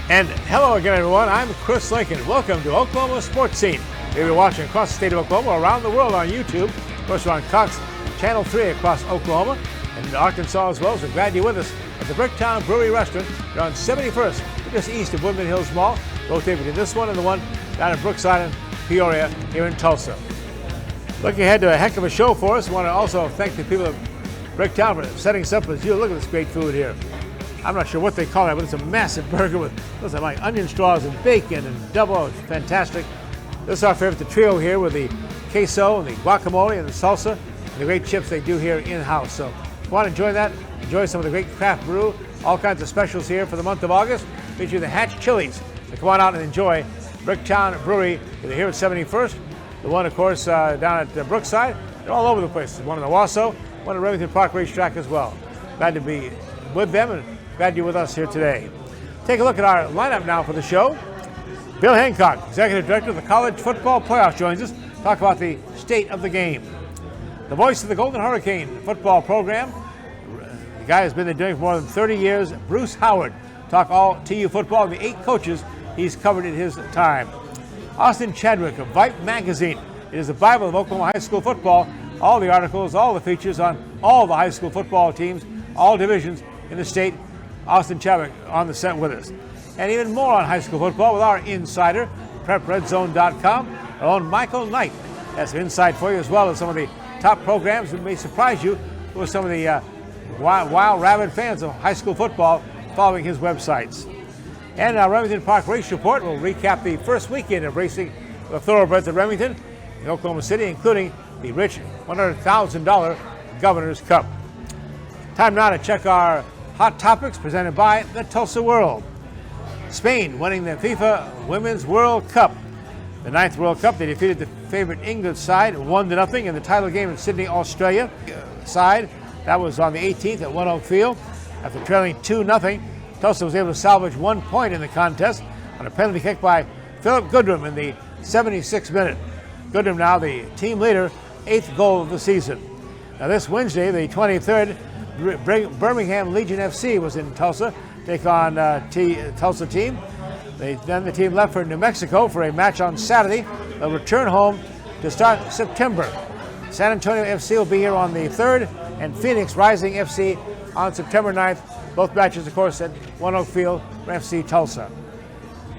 And hello again, everyone. I'm Chris Lincoln. Welcome to Oklahoma Sportscene. We'll be watching across the state of Oklahoma, around the world on YouTube. Of course, we're on Cox Channel 3 across Oklahoma and Arkansas as well. So glad you're with us at the Bricktown Brewery Restaurant. They're on 71st, just east of Woodland Hills Mall. Located between this one and the one down in Brookside and Peoria here in Tulsa. Looking ahead to a heck of a show for us. I want to also thank the people of Bricktown for setting us up as you. Look at this great food here. I'm not sure what they call it, but it's a massive burger with like onion straws and bacon and double. It's fantastic. This is our favorite, the trio here with the queso and the guacamole and the salsa and the great chips they do here in-house. So if you want to enjoy that, enjoy some of the great craft brew, all kinds of specials here for the month of August. Feature the Hatch Chilies. So come on out and enjoy Bricktown Brewery. They're here at 71st. The one, of course, down at Brookside. They're all over the place. One in Owasso, one at Remington Park Racetrack as well. Glad to be with them and glad you're with us here today. Take a look at our lineup now for the show. Bill Hancock, Executive Director of the College Football Playoffs, joins us to talk about the state of the game. The voice of the Golden Hurricane football program, the guy has been there doing it for more than 30 years, Bruce Howard. Talk all TU football and the 8 coaches he's covered in his time. Austin Chadwick of VYPE magazine. It is the Bible of Oklahoma high school football. All the articles, all the features on all the high school football teams, all divisions in the state. Austin Chadwick on the set with us. And even more on high school football with our insider, PrepRedzone.com, our own Michael Knight. Has some insight for you as well as some of the top programs that may surprise you with some of the wild, rabid fans of high school football following his websites. And our Remington Park Race Report will recap the first weekend of racing the thoroughbreds at Remington in Oklahoma City, including the rich $100,000 Governor's Cup. Time now to check our hot topics presented by the Tulsa World. Spain winning the FIFA Women's World Cup. The 9th World Cup, they defeated the favorite England side 1-0 in the title game in Sydney, Australia. Side, that was on the 18th at One Oak Field. After trailing 2-0, Tulsa was able to salvage 1 point in the contest on a penalty kick by Philip Goodrum in the 76th minute. Goodrum now the team leader, 8th goal of the season. Now this Wednesday, the 23rd, Birmingham Legion FC was in Tulsa, take on Tulsa team. Then the team left for New Mexico for a match on Saturday. They'll return home to start September. San Antonio FC will be here on the 3rd, and Phoenix Rising FC on September 9th. Both matches, of course, at One Oak Field for FC Tulsa.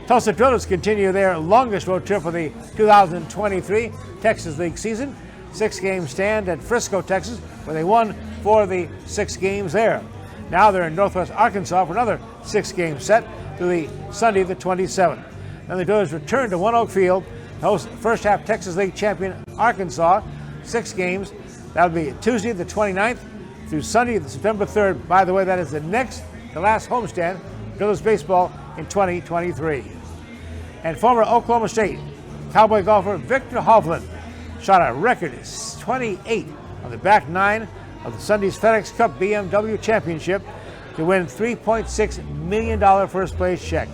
Tulsa Drillers continue their longest road trip for the 2023 Texas League season. 6-game stand at Frisco, Texas, where they won 4 of the 6 games there. Now they're in Northwest Arkansas for another 6-game set through the Sunday the 27th. Then the Drillers return to One Oak Field to host first half Texas League champion Arkansas. 6 games. That'll be Tuesday the 29th through Sunday the September 3rd. By the way, that is the next to last homestand for Drillers baseball in 2023. And former Oklahoma State Cowboy golfer Victor Hovland shot a record 28 on the back 9 of the Sunday's FedEx Cup BMW Championship to win $3.6 million first place check.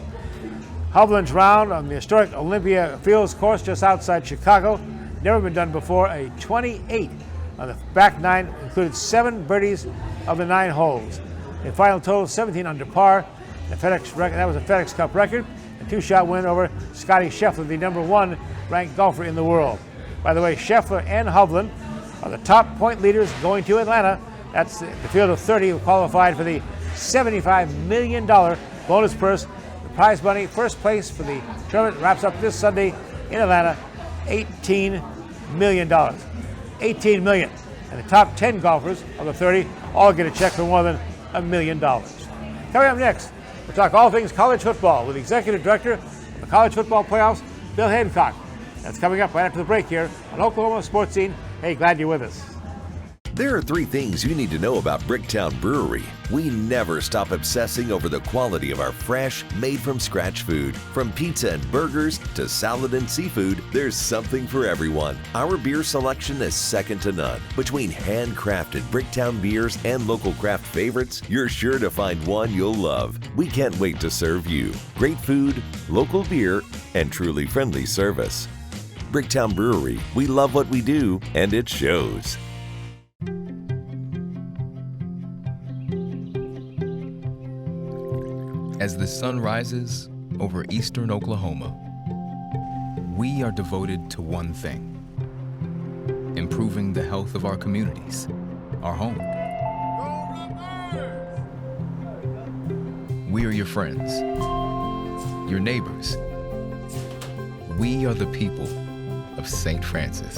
Hovland's round on the historic Olympia Fields course just outside Chicago, never been done before. A 28 on the back 9 included 7 birdies of the 9 holes. A final total 17 under par. That was a FedEx Cup record. A 2-shot win over Scotty Scheffler, the #1 ranked golfer in the world. By the way, Scheffler and Hovland are the top point leaders going to Atlanta. That's the field of 30 who qualified for the $75 million bonus purse. The prize money, first place for the tournament, wraps up this Sunday in Atlanta, $18 million. $18 million. And the top 10 golfers of the 30 all get a check for more than $1 million. Coming up next, we'll talk all things college football with the Executive Director of the College Football Playoffs, Bill Hancock. That's coming up right after the break here on Oklahoma Sports Scene. Hey, glad you're with us. There are 3 things you need to know about Bricktown Brewery. We never stop obsessing over the quality of our fresh, made-from-scratch food. From pizza and burgers to salad and seafood, there's something for everyone. Our beer selection is second to none. Between handcrafted Bricktown beers and local craft favorites, you're sure to find one you'll love. We can't wait to serve you. Great food, local beer, and truly friendly service. Bricktown Brewery, we love what we do, and it shows. As the sun rises, over eastern Oklahoma. We are devoted to one thing: improving the health of our communities, our home. We are your friends, your neighbors. We are the people of St. Francis.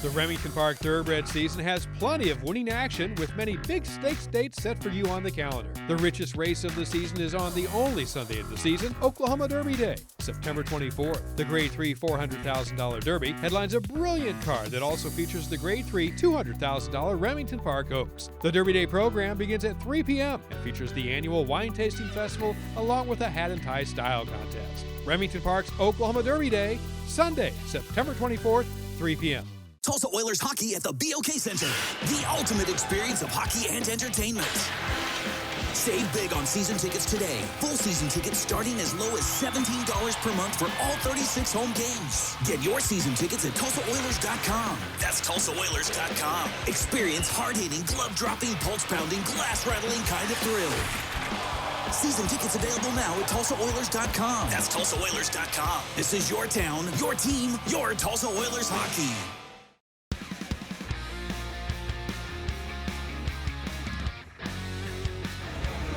The Remington Park Thoroughbred season has plenty of winning action with many big stakes dates set for you on the calendar. The richest race of the season is on the only Sunday of the season, Oklahoma Derby Day, September 24th. The Grade 3 $400,000 Derby headlines a brilliant card that also features the Grade 3 $200,000 Remington Park Oaks. The Derby Day program begins at 3 p.m. and features the annual wine tasting festival along with a hat and tie style contest. Remington Park's Oklahoma Derby Day, Sunday, September 24th, 3 p.m. Tulsa Oilers hockey at the BOK Center. The ultimate experience of hockey and entertainment. Save big on season tickets today. Full season tickets starting as low as $17 per month for all 36 home games. Get your season tickets at TulsaOilers.com. That's TulsaOilers.com. Experience hard-hitting, glove-dropping, pulse-pounding, glass-rattling kind of thrill. Season tickets available now at TulsaOilers.com. That's TulsaOilers.com. This is your town, your team, your Tulsa Oilers hockey.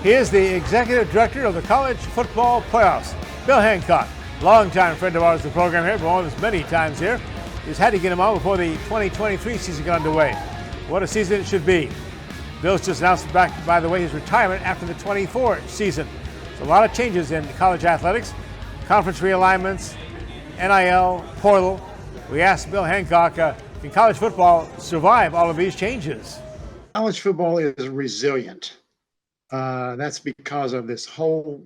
He is the executive director of the college football playoffs. Bill Hancock, longtime friend of ours, the program here, but one of us many times here. He's had to get him on before the 2023 season got underway. What a season it should be. Bill's just announced back, by the way, his retirement after the 24 season. So a lot of changes in college athletics, conference realignments, NIL, portal. We asked Bill Hancock, can college football survive all of these changes? College football is resilient. That's because of this whole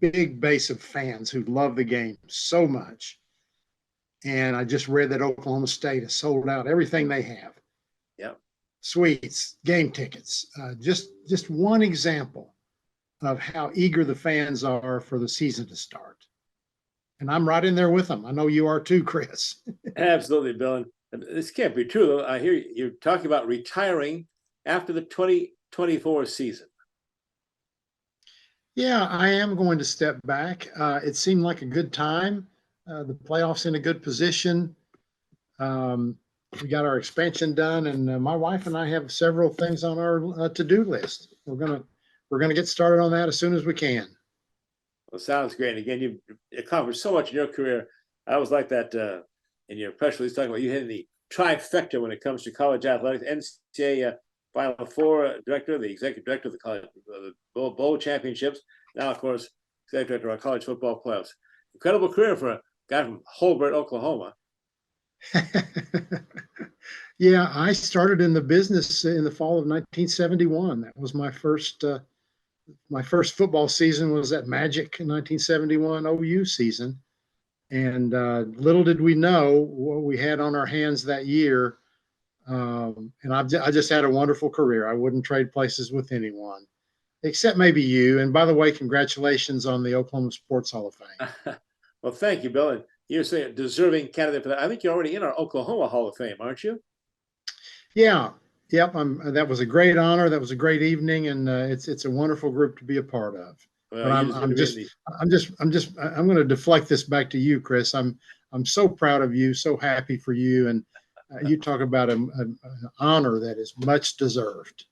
big base of fans who love the game so much. And I just read that Oklahoma State has sold out everything they have. Yep. Suites, game tickets, just one example of how eager the fans are for the season to start. And I'm right in there with them. I know you are too, Chris. Absolutely, Bill. And this can't be true, though. I hear you're talking about retiring after the 2024 season. Yeah, I am going to step back. It seemed like a good time. The playoffs in a good position. We got our expansion done, and my wife and I have several things on our to-do list. We're gonna get started on that as soon as we can. Well, sounds great. And again, you've accomplished so much in your career. I always like that in your press release talking about you hitting the trifecta when it comes to college athletics. NCAA Final Four director, the executive director of the college the bowl championships. Now, of course, executive director of our college football playoffs. Incredible career for a guy from Holbert, Oklahoma. Yeah, I started in the business in the fall of 1971. That was my first football season was that magic 1971 OU season. And little did we know what we had on our hands that year. And I just had a wonderful career. I wouldn't trade places with anyone, except maybe you. And by the way, congratulations on the Oklahoma Sports Hall of Fame. Well, thank you, Bill. And you're saying a deserving candidate for that. I think you're already in our Oklahoma Hall of Fame, aren't you? Yeah. Yep. That was a great honor. That was a great evening, and it's a wonderful group to be a part of. Well, but I'm going to deflect this back to you, Chris. I'm so proud of you, so happy for you, and you talk about an honor that is much deserved.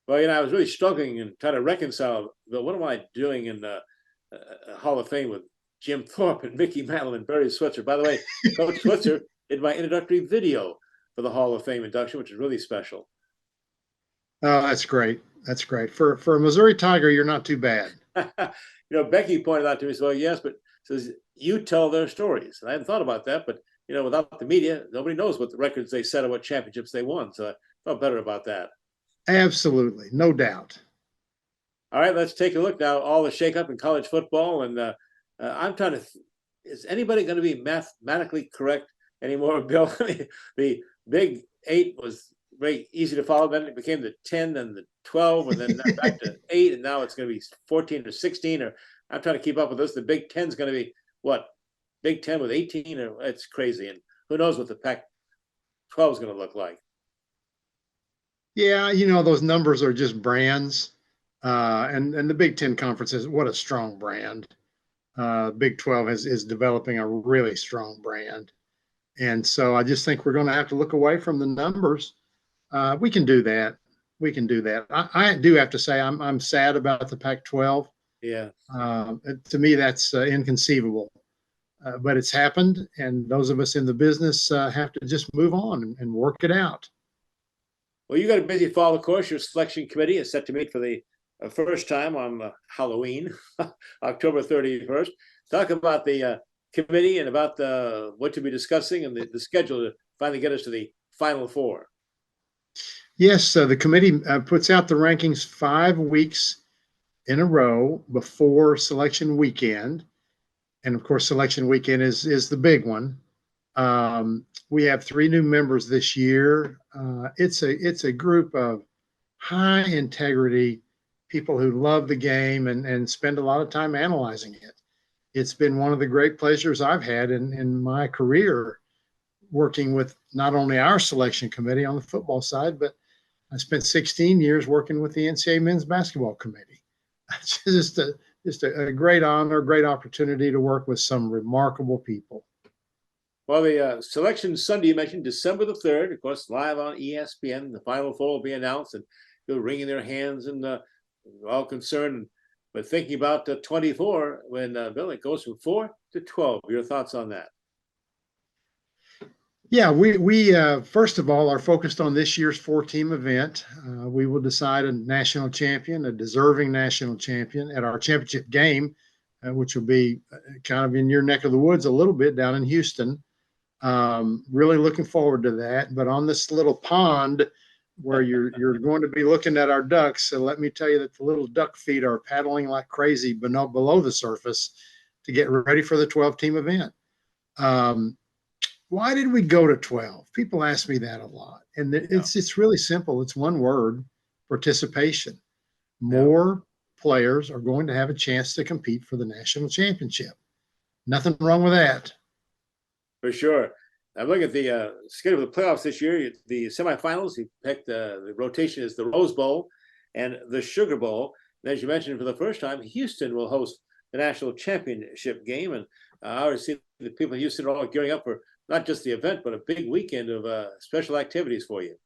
Well, I was really struggling and trying to reconcile. But what am I doing in the Hall of Fame with Jim Thorpe and Mickey Mantle and Barry Switzer? By the way, Coach Switzer did my introductory video for the Hall of Fame induction, which is really special. Oh, that's great. That's great. For a Missouri Tiger, you're not too bad. Becky pointed out to me, well, yes, but says you tell their stories. And I hadn't thought about that, but without the media, nobody knows what the records they set or what championships they won. So I felt better about that. Absolutely. No doubt. All right, let's take a look now. All the shakeup in college football. And I'm trying to, is anybody going to be mathematically correct anymore, Bill? The Big 8 was very easy to follow. Then it became the 10 and the 12, and then back to 8. And now it's going to be 14 or 16. Or I'm trying to keep up with this. The Big 10 is going to be what? Big 10 with 18, or it's crazy. And who knows what the Pac-12 is going to look like. Yeah, those numbers are just brands. And the Big Ten Conference is what a strong brand. Big 12 is developing a really strong brand. And so I just think we're going to have to look away from the numbers. We can do that. We can do that. I do have to say I'm sad about the Pac-12. Yeah. To me, that's inconceivable. But it's happened, and those of us in the business have to just move on and work it out. Well, you got a busy fall, of course. Your selection committee is set to meet for the first time on Halloween, October 31st. Talk about the committee and about what to be discussing and the schedule to finally get us to the Final Four. Yes, the committee puts out the rankings 5 weeks in a row before selection weekend. And of course, selection weekend is the big one. We have 3 new members this year. It's a group of high integrity people who love the game and spend a lot of time analyzing it. It's been one of the great pleasures I've had in my career working with not only our selection committee on the football side, but I spent 16 years working with the NCAA men's basketball committee. It's just a great honor, great opportunity to work with some remarkable people. Well, the selection Sunday, you mentioned December the 3rd, of course, live on ESPN. The Final Four will be announced, and people wringing their hands and all concerned. But thinking about 24, when Bill, it goes from 4 to 12. Your thoughts on that? Yeah, we first of all are focused on this year's 4-team event. We will decide a national champion, a deserving national champion at our championship game, which will be kind of in your neck of the woods a little bit down in Houston. Really looking forward to that. But on this little pond where you're going to be looking at our ducks, so let me tell you that the little duck feet are paddling like crazy below the surface to get ready for the 12-team event. Why did we go to 12? People ask me that a lot. And it's really simple. It's one word: participation. More players are going to have a chance to compete for the national championship. Nothing wrong with that. For sure. I'm looking at the schedule of the playoffs this year. The semifinals, you picked the rotation is the Rose Bowl and the Sugar Bowl. And as you mentioned, for the first time, Houston will host the national championship game. And I already see the people in Houston are all gearing up for not just the event, but a big weekend of special activities for you.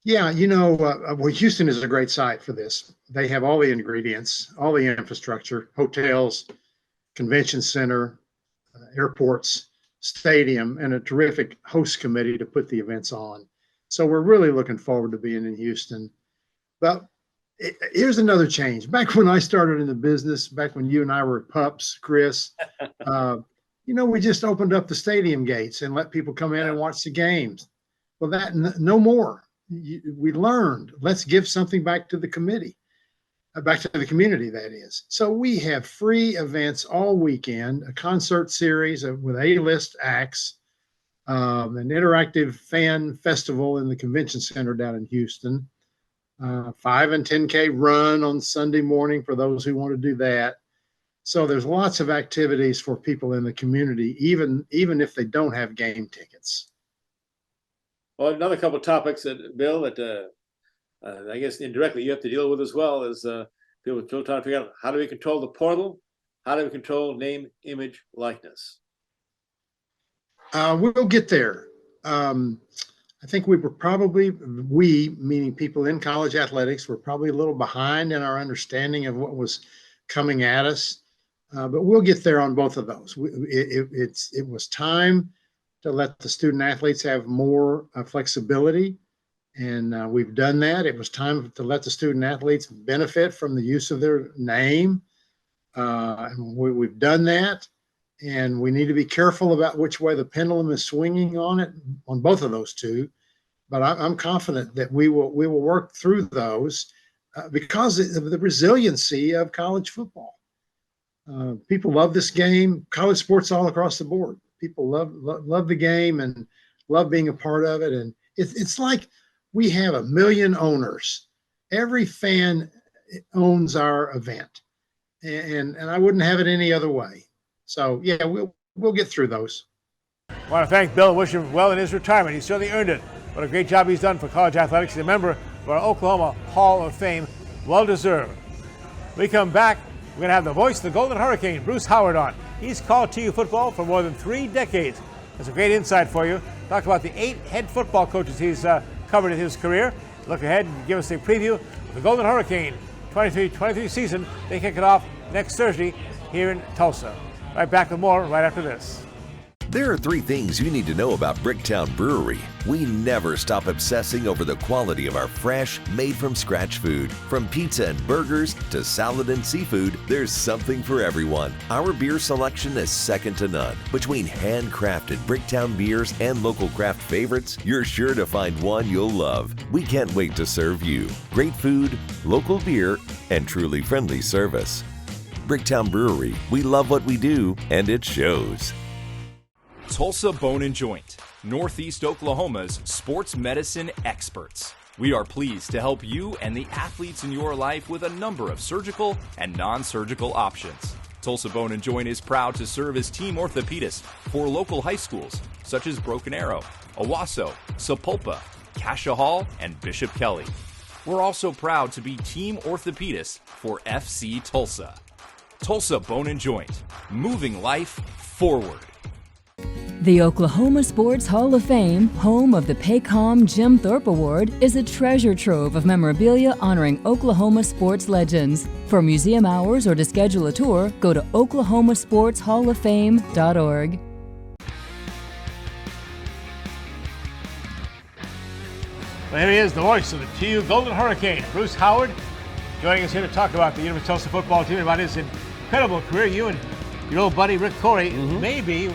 Yeah, well, Houston is a great site for this. They have all the ingredients, all the infrastructure, hotels, convention center, airports, stadium, and a terrific host committee to put the events on. So we're really looking forward to being in Houston. But here's another change. Back when I started in the business, back when you and I were pups, Chris, we just opened up the stadium gates and let people come in and watch the games. Well, no more. We learned, let's give something back to the committee, back to the community, that is. So we have free events all weekend, a concert series with A-list acts, an interactive fan festival in the convention center down in Houston, 5 and 10K run on Sunday morning for those who want to do that. So there's lots of activities for people in the community, even if they don't have game tickets. Well, another couple of topics that, Bill, that I guess indirectly you have to deal with as well is people are still trying to figure out, how do we control the portal? How do we control name, image, likeness? We'll get there. I think we, meaning people in college athletics, were probably a little behind in our understanding of what was coming at us. But we'll get there on both of those. It was time to let the student athletes have more flexibility, and we've done that. It was time to let the student athletes benefit from the use of their name, and we've done that. And we need to be careful about which way the pendulum is swinging on both of those two. But I'm confident that we will work through those because of the resiliency of college football. People love this game. College sports all across the board. People love the game and love being a part of it. And it's like we have 1 million owners. Every fan owns our event, and I wouldn't have it any other way. So yeah, we'll get through those. I want to thank Bill and wish him well in his retirement. He certainly earned it. What a great job he's done for college athletics. He's a member of our Oklahoma Hall of Fame Well deserved. We come back, we're going to have the voice of the Golden Hurricane, Bruce Howard, on. He's called TU football for more than 3 decades. That's a great insight for you. Talk about the 8 head football coaches he's covered in his career. Look ahead and give us a preview of the Golden Hurricane 23 season. They kick it off next Thursday here in Tulsa. Right back with more right after this. There are 3 things you need to know about Bricktown Brewery. We never stop obsessing over the quality of our fresh, made-from-scratch food. From pizza and burgers to salad and seafood, there's something for everyone. Our beer selection is second to none. Between handcrafted Bricktown beers and local craft favorites, you're sure to find one you'll love. We can't wait to serve you. Great food, local beer, and truly friendly service. Bricktown Brewery, we love what we do, and it shows. Tulsa Bone and Joint, Northeast Oklahoma's sports medicine experts. We are pleased to help you and the athletes in your life with a number of surgical and non-surgical options. Tulsa Bone and Joint is proud to serve as team orthopedist for local high schools such as Broken Arrow, Owasso, Sapulpa, Cascia Hall, and Bishop Kelly. We're also proud to be team orthopedist for FC Tulsa. Tulsa Bone and Joint, moving life forward. The Oklahoma Sports Hall of Fame, home of the Paycom Jim Thorpe Award, is a treasure trove of memorabilia honoring Oklahoma sports legends. For museum hours or to schedule a tour, go to oklahomasportshalloffame.org. Well, here he is, the voice of the TU Golden Hurricane, Bruce Howard, joining us here to talk about the University of Tulsa football team, about his incredible career. You and your old buddy Rick Corey may be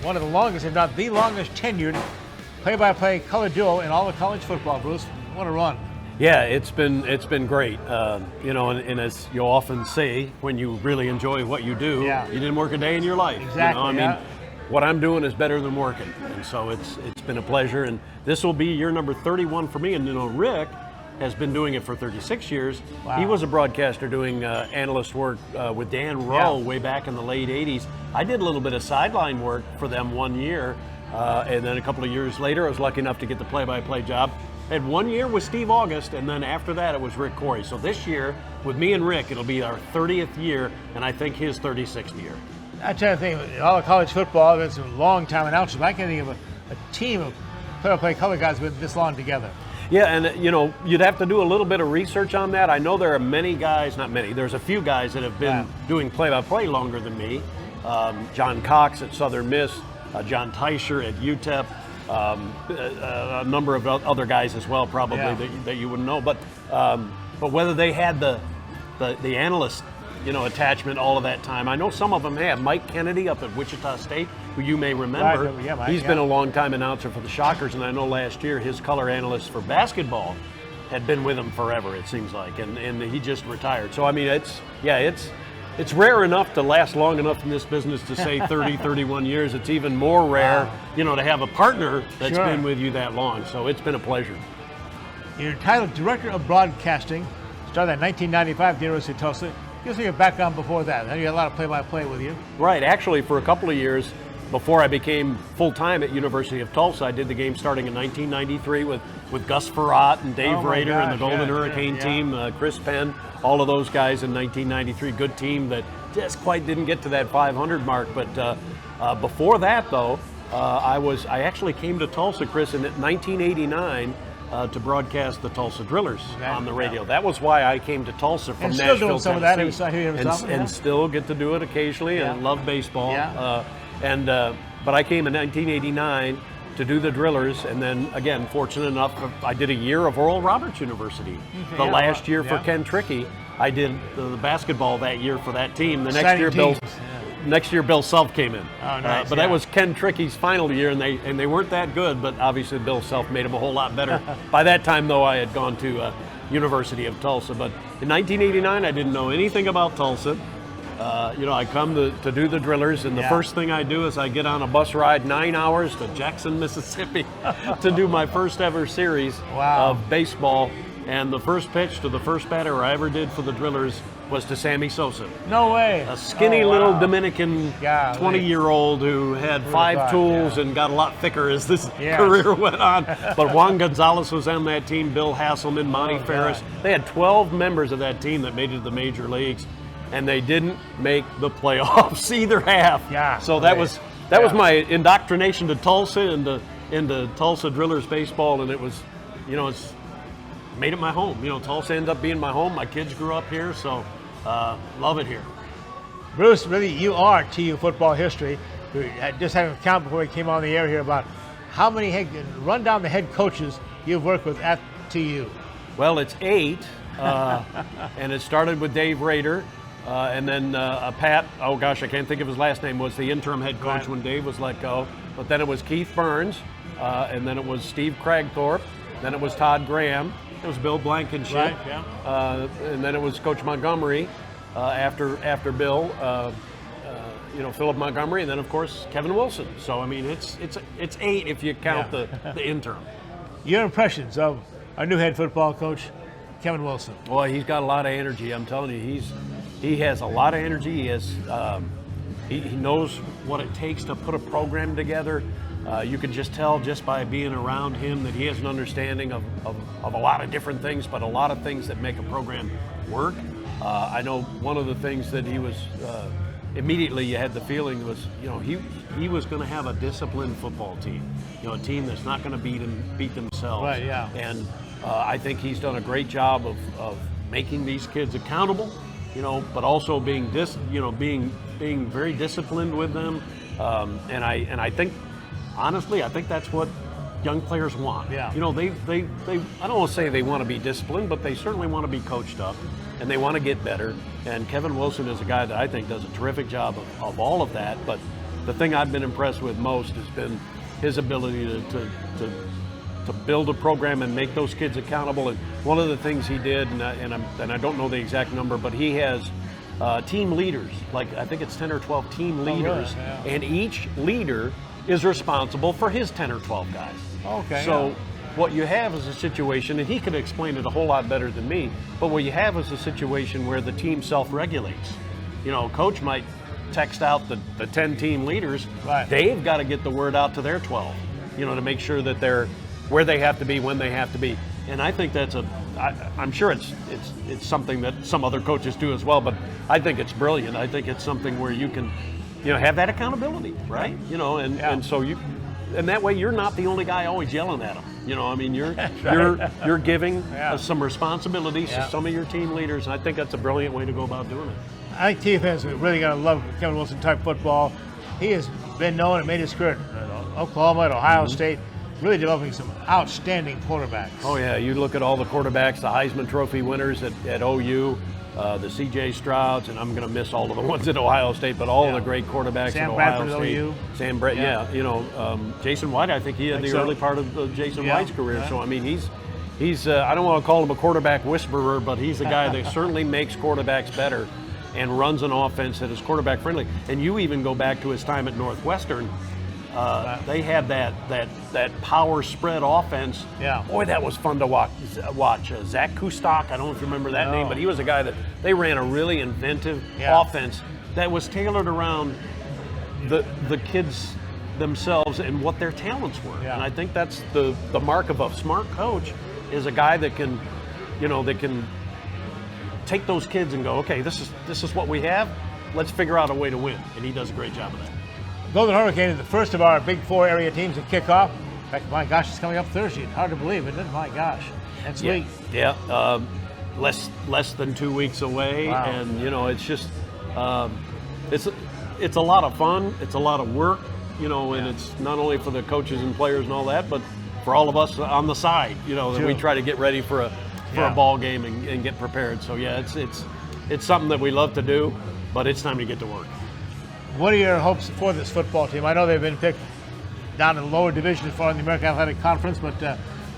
one of the longest, if not the longest tenured play-by-play color duo in all of college football. Bruce, what a run. Yeah, it's been great. You know, and as you often say, when you really enjoy what you do, you didn't work a day in your life. Exactly. You know? I mean, what I'm doing is better than working, and so it's been a pleasure. And this will be year number 31 for me. And you know, Rick has been doing it for 36 years. Wow. He was a broadcaster doing analyst work with Dan Rowe way back in the late 80s. I did a little bit of sideline work for them one year, and then a couple of years later, I was lucky enough to get the play-by-play job. I had 1 year with Steve August, and then after that, it was Rick Corey. So this year, with me and Rick, it'll be our 30th year, and I think his 36th year. I try to think, all of college football, it's a long-time announcement. I can't think of a team of play-by-play color guys with this long together. Yeah, and you know, you'd have to do a little bit of research on that. I know there are many guys, not many, there's a few guys that have been doing play-by-play longer than me. John Cox at Southern Miss, John Teicher at UTEP, a number of other guys as well, probably that you wouldn't know. But whether they had the analyst, you know, attachment all of that time, I know some of them have. Mike Kennedy up at Wichita State, who you may remember, he's been a long-time announcer for the Shockers, and I know last year his color analyst for basketball had been with him forever, it seems like, and he just retired. So I mean, it's rare enough to last long enough in this business to say 30, 31 years. It's even more rare, you know, to have a partner that's been with you that long. So it's been a pleasure. You're titled Director of Broadcasting, started in 1995 at the University of Tulsa. Give us your background before that. Then you had a lot of play-by-play with you. Right. Actually, for a couple of years, before I became full-time at University of Tulsa, I did the game starting in 1993 with Gus Farrat and Dave Rader and the Golden Hurricane team, Chris Penn, all of those guys in 1993. Good team that just quite didn't get to that 500 mark. But before that, though, I actually came to Tulsa, Chris, in 1989 to broadcast the Tulsa Drillers on the radio. That was why I came to Tulsa from Nashville, still doing some Tennessee. of that and still get to do it occasionally, and love baseball. But I came in 1989 to do the Drillers, and then again, fortunate enough, I did a year of Oral Roberts University. The last year for Ken Trickey, I did the basketball that year for that team. The next year, Bill Self came in. Oh, nice. But that was Ken Trickey's final year, and they weren't that good. But obviously, Bill Self made them a whole lot better. By that time, though, I had gone to University of Tulsa. But in 1989, I didn't know anything about Tulsa. I come to do the Drillers, and the first thing I do is I get on a bus ride 9 hours to Jackson, Mississippi to do my first ever series of baseball. And the first pitch to the first batter I ever did for the Drillers was to Sammy Sosa. No way. A skinny little Dominican 20-year-old who had 5 tools and got a lot thicker as this career went on. But Juan Gonzalez was on that team, Bill Hasselman, Monty Ferris. They had 12 members of that team that made it to the major leagues, and they didn't make the playoffs either half. Yeah. So that was my indoctrination to Tulsa and into Tulsa Drillers baseball, and it was, it's made it my home. Tulsa ended up being my home. My kids grew up here, so love it here. Bruce, really, you are TU football history. Just having a count before we came on the air here about how many run down the head coaches you've worked with at TU. Well, it's 8, and it started with Dave Rader, and then Pat, oh gosh, I can't think of his last name, was the interim head coach when Dave was let go. But then it was Keith Burns, and then it was Steve Cragthorpe, then it was Todd Graham, it was Bill Blankenship, and then it was Coach Montgomery after Bill, Philip Montgomery, and then of course Kevin Wilson. So I mean, it's 8 if you count the interim. Your impressions of our new head football coach, Kevin Wilson? Boy, he's got a lot of energy. I'm telling you, he has a lot of energy. He has he knows what it takes to put a program together. You can just tell just by being around him that he has an understanding of a lot of different things, but a lot of things that make a program work. I know one of the things that he was immediately you had the feeling was, he was going to have a disciplined football team, a team that's not going to beat themselves. Right, yeah. And I think he's done a great job of making these kids accountable, but also being being very disciplined with them. And I think, honestly, I think that's what young players want. Yeah. They I don't want to say they want to be disciplined, but they certainly want to be coached up, and they want to get better. And Kevin Wilson is a guy that I think does a terrific job of all of that. But the thing I've been impressed with most has been his ability to build a program and make those kids accountable. And one of the things he did, and I don't know the exact number, but he has team leaders, like I think it's 10 or 12 team leaders, and each leader is responsible for his 10 or 12 guys. Okay. So what you have is a situation, and he could explain it a whole lot better than me, but what you have is a situation where the team self-regulates. Coach might text out the 10 team leaders. Right. They've got to get the word out to their 12, to make sure that they're where they have to be, when they have to be. And I think that's I'm sure it's something that some other coaches do as well, but I think it's brilliant. I think it's something where you can, have that accountability, right? And so and that way you're not the only guy always yelling at them. You're giving some responsibilities to some of your team leaders, and I think that's a brilliant way to go about doing it. I think TU fans are really going to love Kevin Wilson type football. He has been known and made his career at Oklahoma and Ohio State, really developing some outstanding quarterbacks. Oh yeah, you look at all the quarterbacks, the Heisman Trophy winners at OU, the C.J. Strouds, and I'm going to miss all of the ones at Ohio State, but all of the great quarterbacks at Ohio State. OU. Sam Bradford, Jason White, I think he had the early part of Jason White's career. So I mean, he's I don't want to call him a quarterback whisperer, but he's a guy that certainly makes quarterbacks better and runs an offense that is quarterback friendly. And you even go back to his time at Northwestern. They had that power spread offense. Yeah. Boy, that was fun to watch. Zach Kustok, I don't know if you remember that name, but he was a guy that they ran a really inventive offense that was tailored around the kids themselves and what their talents were. Yeah. And I think that's the mark of a smart coach, is a guy that can, that can take those kids and go, okay, this is what we have. Let's figure out a way to win. And he does a great job of that. Golden Hurricane is the first of our Big Four area teams to kick off. In fact, my gosh, it's coming up Thursday. Hard to believe, isn't it? My gosh, that's sweet. Yeah, less than 2 weeks away, and it's just it's a lot of fun. It's a lot of work, and it's not only for the coaches and players and all that, but for all of us on the side, that we try to get ready for a ball game and get prepared. So yeah, it's something that we love to do, but it's time to get to work. What are your hopes for this football team? I know they've been picked down in the lower divisions for the American Athletic Conference, but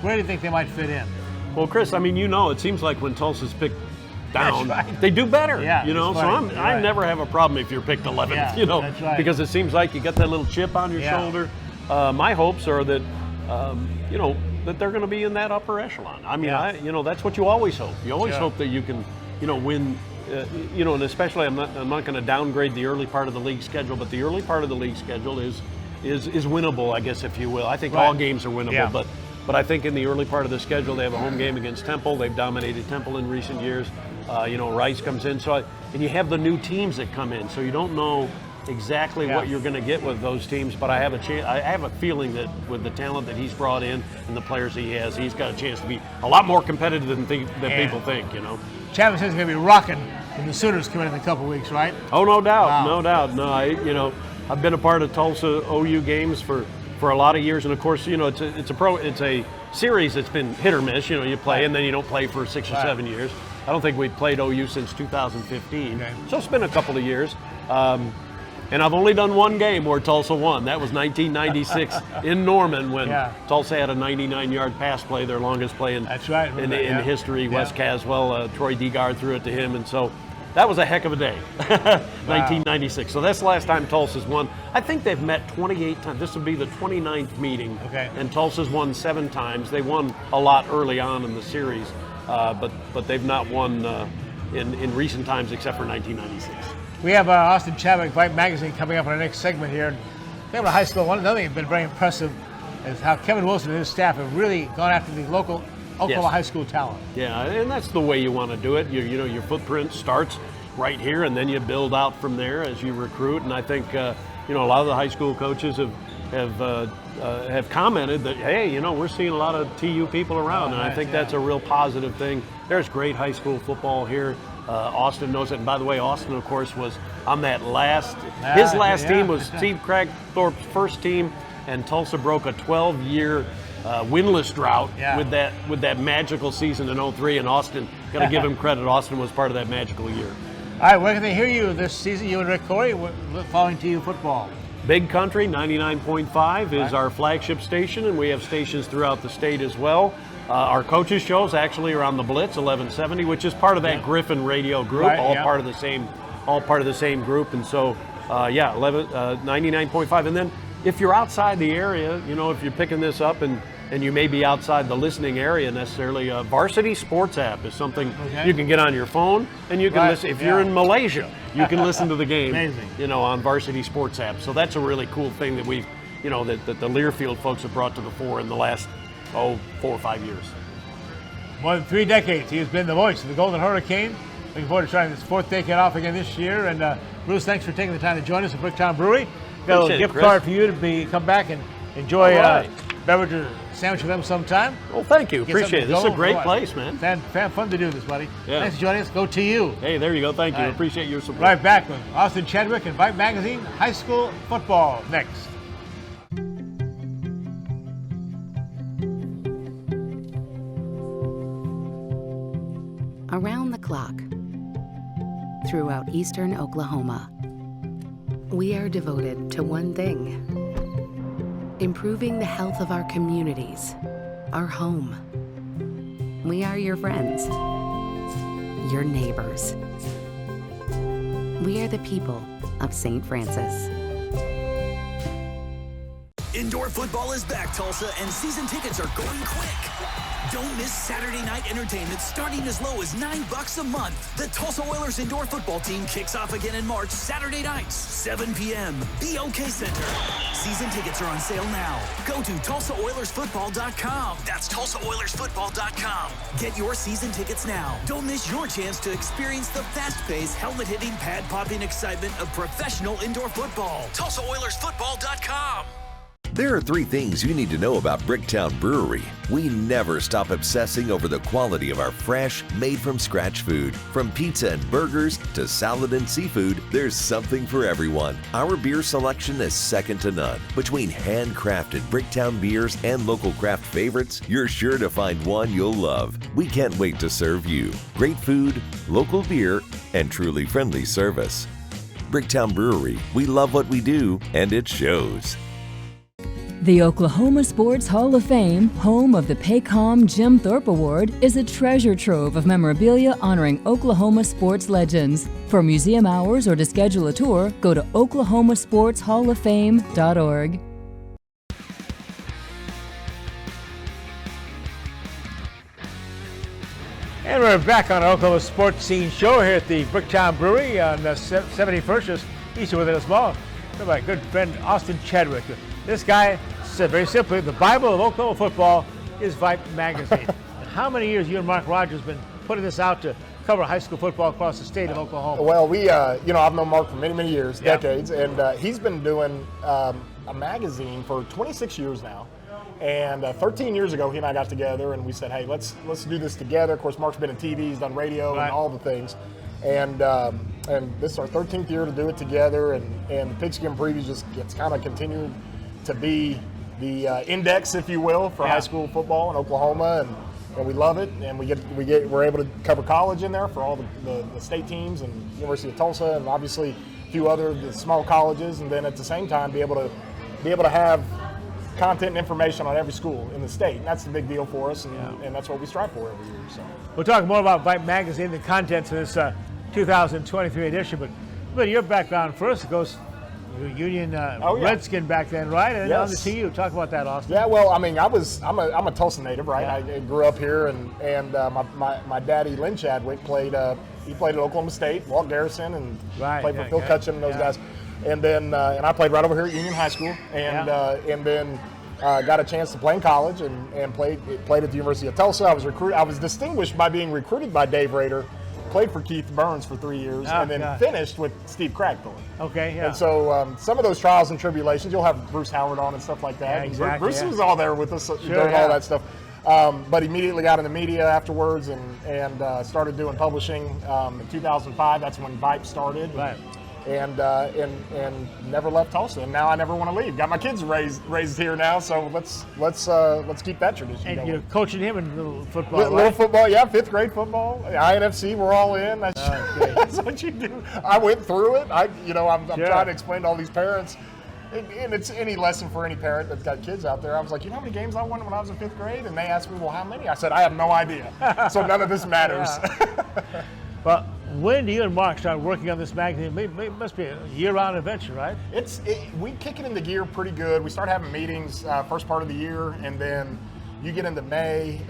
where do you think they might fit in? Well, Chris, I mean, it seems like when Tulsa's picked down, they do better. Yeah, so I never have a problem if you're picked 11th. That's right. Because it seems like you got that little chip on your shoulder. My hopes are that that they're going to be in that upper echelon. I mean, that's what you always hope. You always hope that you can when. And especially I'm not going to downgrade the early part of the league schedule, but the early part of the league schedule is winnable, I guess, if you will. I think all games are winnable, but I think in the early part of the schedule they have a home game against Temple. They've dominated Temple in recent years. Rice comes in, and you have the new teams that come in, so you don't know exactly what you're going to get with those teams. But I have a feeling that with the talent that he's brought in and the players he has, he's got a chance to be a lot more competitive than people think. Chadwick says he's going to be rocking when the Sooners come in a couple weeks, right? Oh, no doubt, no doubt. No, I've been a part of Tulsa OU games for a lot of years, and of course, it's a series that's been hit or miss. You play and then you don't play for 6 or 7 years. I don't think we've played OU since 2015, so it's been a couple of years. And I've only done one game where Tulsa won. That was 1996 in Norman when Tulsa had a 99-yard pass play, their longest play in history. Yeah. Wes Caswell, Troy Degar threw it to him, and so that was a heck of a day. 1996. So that's the last time Tulsa's won. I think they've met 28 times. This will be the 29th meeting, and Tulsa's won 7 times. They won a lot early on in the series, but they've not won in recent times except for 1996. We have Austin Chadwick, VYPE Magazine, coming up in our next segment here. Another high school. Another thing that's been very impressive is how Kevin Wilson and his staff have really gone after the local Oklahoma high school talent. Yeah, and that's the way you want to do it. Your footprint starts right here, and then you build out from there as you recruit. And I think a lot of the high school coaches have commented that, hey, we're seeing a lot of TU people around, and I think that's a real positive thing. There's great high school football here. Austin knows it. And by the way, Austin, of course, was on that his last team was Steve Cragthorpe's first team, and Tulsa broke a 12-year winless drought with that magical season in 2003, and Austin, got to give him credit, Austin was part of that magical year. All right, where can they hear you this season, you and Rick Corey, following TU football? Big Country 99.5 is our flagship station, and we have stations throughout the state as well. Our coaches shows actually are on the Blitz 1170, which is part of that Griffin radio group, all part of the same group. And so 99.5. And then if you're outside the area, if you're picking this up and you may be outside the listening area necessarily, Varsity Sports app is something you can get on your phone, and you can listen. If you're in Malaysia, you can listen to the game on Varsity Sports app. So that's a really cool thing that we've that the Learfield folks have brought to the fore in the last 4 or 5 years. More than 3 decades, he has been the voice of the Golden Hurricane. Looking forward to trying this 4th decade off again this year. And Bruce, thanks for taking the time to join us at Bricktown Brewery. Got a little gift card for you to come back and enjoy beverage or sandwich with them sometime. Well, thank you. Appreciate it. This is a great place, man. Fun to do this, buddy. Yeah. Thanks for joining us. Go TU. Hey, there you go. Thank you. Appreciate your support. Right back with Austin Chadwick and VYPE Magazine, high school football next. Around the clock, throughout eastern Oklahoma, we are devoted to one thing: improving the health of our communities, our home. We are your friends, your neighbors. We are the people of St. Francis. Indoor football is back, Tulsa, and season tickets are going quick. Don't miss Saturday night entertainment starting as low as $9 a month. The Tulsa Oilers indoor football team kicks off again in March, Saturday nights, 7 p.m. BOK Center. Season tickets are on sale now. Go to TulsaOilersFootball.com. That's TulsaOilersFootball.com. Get your season tickets now. Don't miss your chance to experience the fast-paced, helmet-hitting, pad-popping excitement of professional indoor football. TulsaOilersFootball.com. There are 3 things you need to know about Bricktown Brewery. We never stop obsessing over the quality of our fresh, made-from-scratch food. From pizza and burgers to salad and seafood, there's something for everyone. Our beer selection is second to none. Between handcrafted Bricktown beers and local craft favorites, you're sure to find one you'll love. We can't wait to serve you. Great food, local beer, and truly friendly service. Bricktown Brewery, we love what we do, and it shows. The Oklahoma Sports Hall of Fame, home of the Paycom Jim Thorpe Award, is a treasure trove of memorabilia honoring Oklahoma sports legends. For museum hours or to schedule a tour, go to oklahomasportshalloffame.org. And we're back on our Oklahoma Sports Scene show here at the Bricktown Brewery on 71st, just east of Withers Mall. My good friend Austin Chadwick. This guy said very simply, the Bible of Oklahoma football is VYPE magazine. And how many years you and Mark Rogers been putting this out to cover high school football across the state of Oklahoma? Well, we, I've known Mark for many, many years, decades, and he's been doing a magazine for 26 years now. And 13 years ago, he and I got together, and we said, "Hey, let's do this together." Of course, Mark's been in TV, he's done radio, and all the things. And this is our 13th year to do it together. And the Pigskin Previews it's kind of continued to be the index, if you will, for high school football in Oklahoma, and we love it. And we're able to cover college in there for all the state teams and University of Tulsa, and obviously a few other small colleges. And then at the same time, be able to have content and information on every school in the state. And that's the big deal for us, and that's what we strive for every year. So we'll talk more about VYPE magazine, the contents of this 2023 edition, but your background first goes Union Redskin back then, right? And on the TU. Talk about that, Austin. Yeah, well, I mean, I'm a Tulsa native, right? Yeah. I grew up here, and my daddy, Lynn Chadwick, played at Oklahoma State, Walt Garrison, and played for Phil Cutchin and those guys. And then and I played right over here at Union High School, and then got a chance to play in college and played at the University of Tulsa. I was distinguished by being recruited by Dave Rader, played for Keith Burns for 3 years, and then finished with Steve Cragthorne. Okay, yeah. And so some of those trials and tribulations, you'll have Bruce Howard on and stuff like that. Yeah, exactly, Bruce was all there with us during all that stuff. But immediately got in the media afterwards and started doing publishing in 2005. That's when VYPE started. Right. And never left Tulsa, and now I never want to leave. Got my kids raised here now, so let's keep that tradition and going. You're coaching him in little football, Little football, yeah, 5th grade football. INFC, we're all in. That's what you do. I went through it. I'm trying to explain to all these parents, and it's any lesson for any parent that's got kids out there. I was like, you know how many games I won when I was in 5th grade? And they asked me, well, how many? I said, I have no idea. So none of this matters. Well, when do you and Mark start working on this magazine? It must be a year-round adventure, right? We kick it into gear pretty good. We start having meetings first part of the year, and then you get into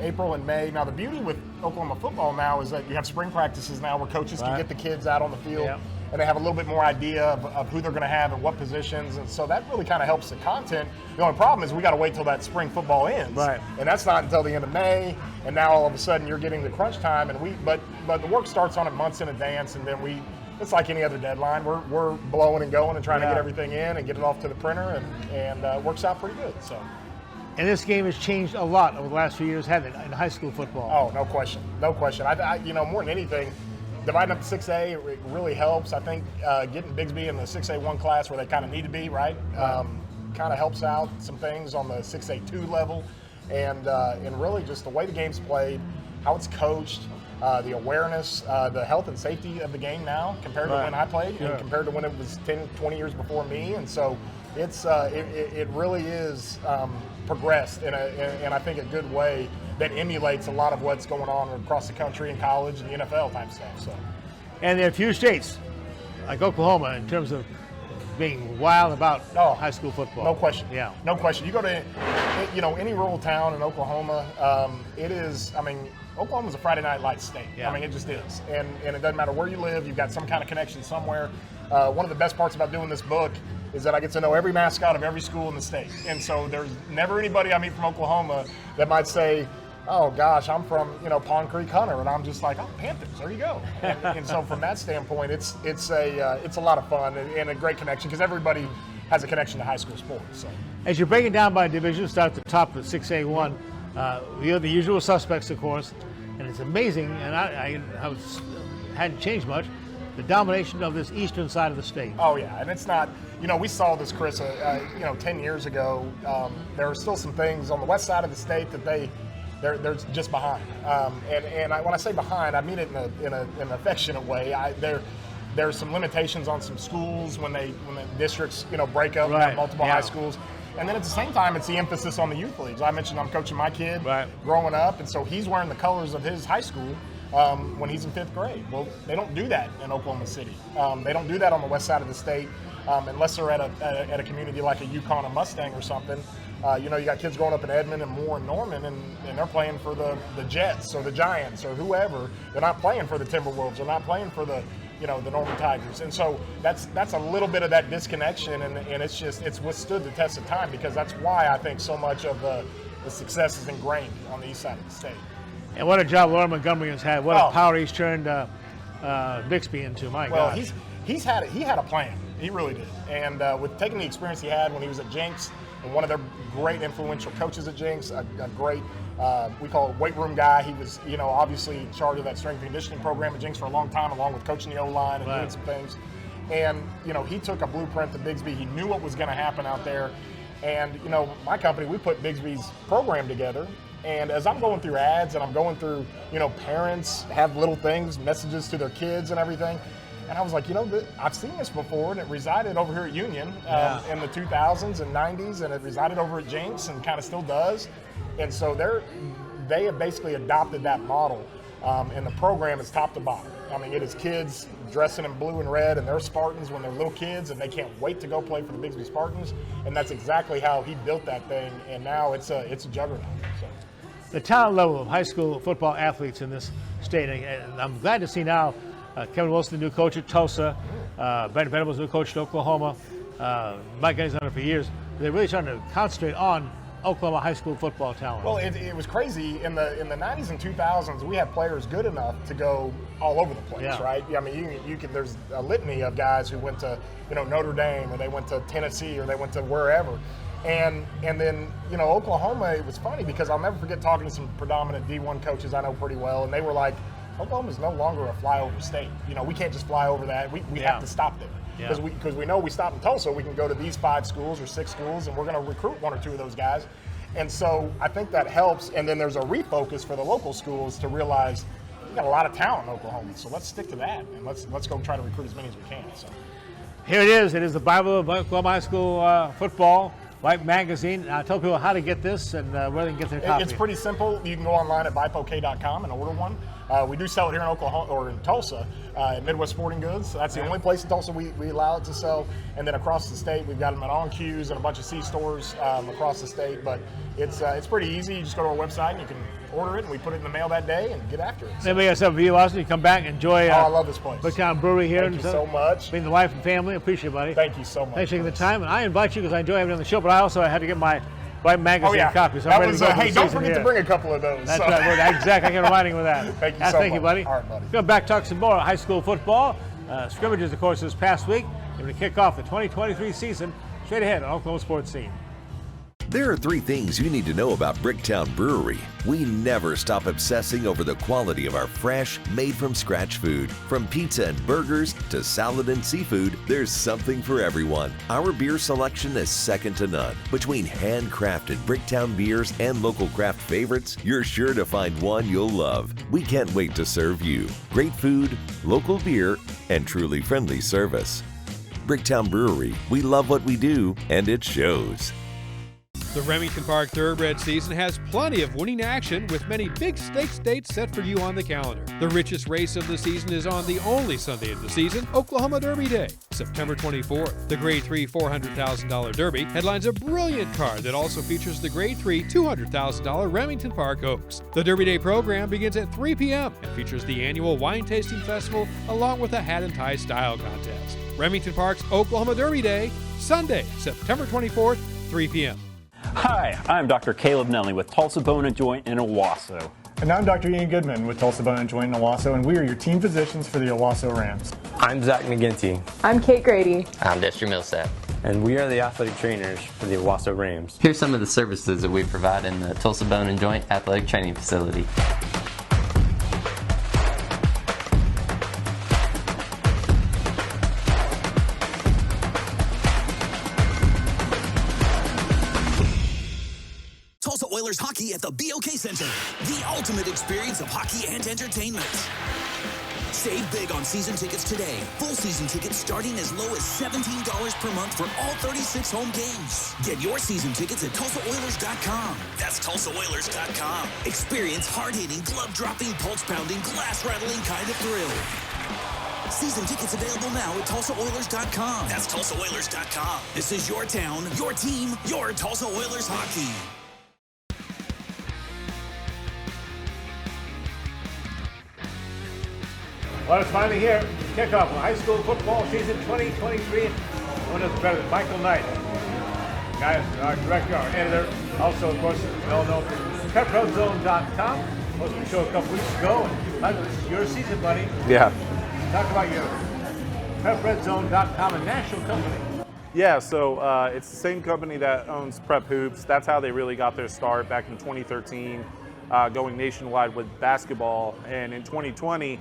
April and May. Now, the beauty with Oklahoma football now is that you have spring practices now where coaches can get the kids out on the field, and they have a little bit more idea of who they're going to have and what positions, and so that really kind of helps the content. The only problem is we got to wait till that spring football ends, right? And that's not until the end of May. And now all of a sudden you're getting the crunch time, and but the work starts on it months in advance, and then it's like any other deadline. We're blowing and going and trying to get everything in and get it off to the printer, and it works out pretty good. So. And this game has changed a lot over the last few years, hasn't it, in high school football? Oh, no question. I more than anything, dividing up 6A it really helps. I think getting Bigsby in the 6A1 class where they kind of need to be, right? Kind of helps out some things on the 6A2 level. And really just the way the game's played, how it's coached, the awareness, the health and safety of the game now compared to when I played and compared to when it was 10, 20 years before me. And so it really is progressed in I think a good way that emulates a lot of what's going on across the country and college and the NFL type stuff. So. And there are a few states like Oklahoma in terms of being wild about high school football. No question. Yeah. No question. You go to any rural town in Oklahoma, it is, Oklahoma's a Friday Night Lights state. Yeah. It just is. And it doesn't matter where you live, you've got some kind of connection somewhere. One of the best parts about doing this book is that I get to know every mascot of every school in the state. And so there's never anybody I meet from Oklahoma that might say, oh gosh, I'm from Pond Creek Hunter, and I'm just like, oh, Panthers, there you go. And so from that standpoint, it's a lot of fun and a great connection because everybody has a connection to high school sports. So. As you're breaking down by division, start at the top of 6A1. We have the usual suspects, of course, and it's amazing, and I hadn't changed much, the domination of this eastern side of the state. Oh yeah, and it's not, we saw this, Chris, 10 years ago. There are still some things on the west side of the state that they're just behind. When I say behind, I mean it in an affectionate way. There's some limitations on some schools when the districts break up and have multiple high schools. And then at the same time, it's the emphasis on the youth leagues. I mentioned I'm coaching my kid growing up, and so he's wearing the colors of his high school when he's in 5th grade. Well, they don't do that in Oklahoma City. They don't do that on the west side of the state unless they're at a community like a Yukon or Mustang or something. You got kids growing up in Edmond and Moore and Norman, and they're playing for the Jets or the Giants or whoever. They're not playing for the Timberwolves. They're not playing for the Norman Tigers. And so that's a little bit of that disconnection, and it's withstood the test of time, because that's why I think so much of the success is ingrained on the east side of the state. And what a job Lauren Montgomery has had. What a power he's turned Bixby into. My God. Well, he had a plan. He really did. And with taking the experience he had when he was at Jenks, and one of their great influential coaches at Jenks, a great, we call it weight room guy. He was, obviously in charge of that strength and conditioning program at Jenks for a long time, along with coaching the O-line and doing some things. And, he took a blueprint to Bixby. He knew what was going to happen out there. And, my company, we put Bixby's program together. And as I'm going through ads and I'm going through, parents have little things, messages to their kids and everything. And I was like, I've seen this before, and it resided over here at Union in the 2000s and 90s, and it resided over at Jenks and kind of still does. And so they have basically adopted that model, and the program is top to bottom. I mean, it is kids dressing in blue and red, and they're Spartans when they're little kids, and they can't wait to go play for the Bixby Spartans. And that's exactly how he built that thing, and now it's a juggernaut. So. The talent level of high school football athletes in this state, and I'm glad to see now Kevin Wilson, the new coach at Tulsa, Brent Venables, the new coach at Oklahoma, Mike Getty's done it for years. They're really trying to concentrate on Oklahoma high school football talent. Well, it was crazy. In the 90s and 2000s, we had players good enough to go all over the place, right? I mean, you can. There's a litany of guys who went to Notre Dame, or they went to Tennessee, or they went to wherever. And then, Oklahoma, it was funny because I'll never forget talking to some predominant D1 coaches I know pretty well, and they were like, Oklahoma's no longer a flyover state. We can't just fly over that. We have to stop there. Because we know we stop in Tulsa, we can go to these 5 schools or 6 schools, and we're going to recruit 1 or 2 of those guys. And so I think that helps. And then there's a refocus for the local schools to realize we got a lot of talent in Oklahoma, so let's stick to that, and let's go try to recruit as many as we can. So here it is. It is the Bible of Oklahoma high school football. VYPE magazine. Tell people how to get this and where they can get their copy. It's pretty simple. You can go online at VYPEok.com and order one. We do sell it here in Oklahoma or in Tulsa at Midwest Sporting Goods. That's the only place in Tulsa we allow it to sell. And then across the state, we've got them at On Q's and a bunch of C stores across the state. But it's pretty easy. You just go to our website and you can order it, and we put it in the mail that day and get after it. Then we got some of you, Austin. You come back and enjoy. I love this place. Bricktown Brewery here. Thank you so much. Being the wife and family, appreciate it, buddy. Thank you so much. Thanks for taking the time, and I invite you because I enjoy having you on the show. But I also had to get my VYPE magazine copy. So I'm ready to go hey, don't forget to bring a couple of those. That's right. Exactly. I can remind you of that. Thank you so Thank much. you, buddy. All right, buddy. Come back, talk some more high school football. Scrimmages, of course, this past week. We're going to kick off the 2023 season straight ahead on Oklahoma Sports Scene. There are 3 things you need to know about Bricktown Brewery. We never stop obsessing over the quality of our fresh, made-from-scratch food. From pizza and burgers to salad and seafood, there's something for everyone. Our beer selection is second to none. Between handcrafted Bricktown beers and local craft favorites, you're sure to find one you'll love. We can't wait to serve you. Great food, local beer, and truly friendly service. Bricktown Brewery, we love what we do, and it shows. The Remington Park Thoroughbred season has plenty of winning action with many big stakes dates set for you on the calendar. The richest race of the season is on the only Sunday of the season, Oklahoma Derby Day, September 24th. The Grade 3 $400,000 Derby headlines a brilliant card that also features the Grade 3 $200,000 Remington Park Oaks. The Derby Day program begins at 3 p.m. and features the annual wine tasting festival along with a hat and tie style contest. Remington Park's Oklahoma Derby Day, Sunday, September 24th, 3 p.m. Hi, I'm Dr. Caleb Nelly with Tulsa Bone & Joint in Owasso. And I'm Dr. Ian Goodman with Tulsa Bone & Joint in Owasso, and we are your team physicians for the Owasso Rams. I'm Zach McGinty. I'm Kate Grady. I'm Dexter Millsap. And we are the athletic trainers for the Owasso Rams. Here's some of the services that we provide in the Tulsa Bone & Joint Athletic Training Facility. Oilers hockey at the BOK Center. The ultimate experience of hockey and entertainment. Save big on season tickets today. Full season tickets starting as low as $17 per month for all 36 home games. Get your season tickets at TulsaOilers.com. That's TulsaOilers.com. Experience hard-hitting, glove-dropping, pulse-pounding, glass-rattling kind of thrill. Season tickets available now at TulsaOilers.com. That's TulsaOilers.com. This is your town, your team, your Tulsa Oilers hockey. Well, it's finally here. Kickoff of high school football season 2023. One is better than Michael Knight. Guys, our director, our editor, also, of course, well known from PrepRedzone.com. Was the show a couple weeks ago. And this is your season, buddy. Yeah. Talk about your PrepRedzone.com, a national company. Yeah, so it's the same company that owns Prep Hoops. That's how they really got their start back in 2013, going nationwide with basketball. And in 2020,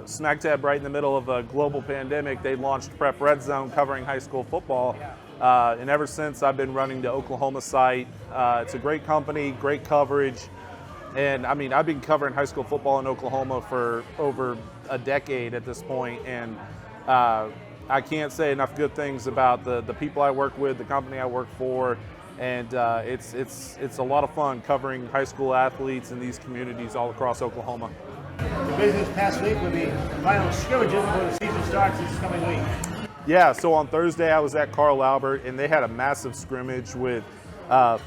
smack dab right in the middle of a global pandemic, they launched Prep Redzone covering high school football. And ever since, I've been running the Oklahoma site. It's a great company, great coverage. And I mean, I've been covering high school football in Oklahoma for over a decade at this point, and I can't say enough good things about the people I work with, the company I work for, and it's a lot of fun covering high school athletes in these communities all across Oklahoma. The business past week will be final scrimmages before the season starts this coming week. Yeah, so on Thursday I was at Carl Albert, and they had a massive scrimmage with